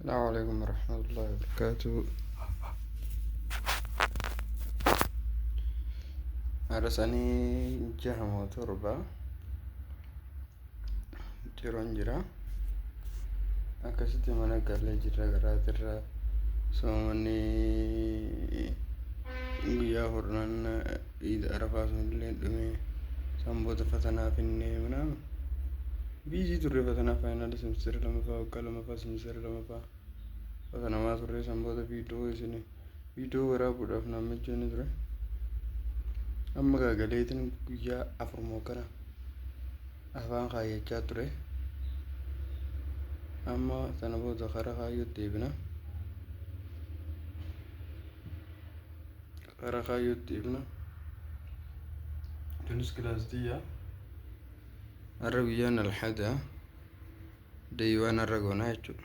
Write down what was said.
السلام عليكم ورحمة الله وبركاته. Harasani jahamoo torba jiroon jira. Akkasitti mana galee jirra garaatirra soomanii guyyaa hurnaan iid arafaa sunillee dhume sanboota fatanaa finnee ምናምን ቢዚ ቱሬ ፈተና ፋይናል ሴሚስተር ለመፋ ወጋ ለመፋ ሴሚስተር ለመፋ ፈተናማ ቱሬ ሰንቦተ ቪዲዮ ወራቡudhaaf naammachoonni ture. Amma gagaleetiin guyyaa afurmoo kana afaan kaayyachaa ture. Amma sana booda karaa kaayyootti deebina. Tunis kilaasitiyyaa har'a guyyaan alhadaa deeyiwaan har'a goonaa jechuudha.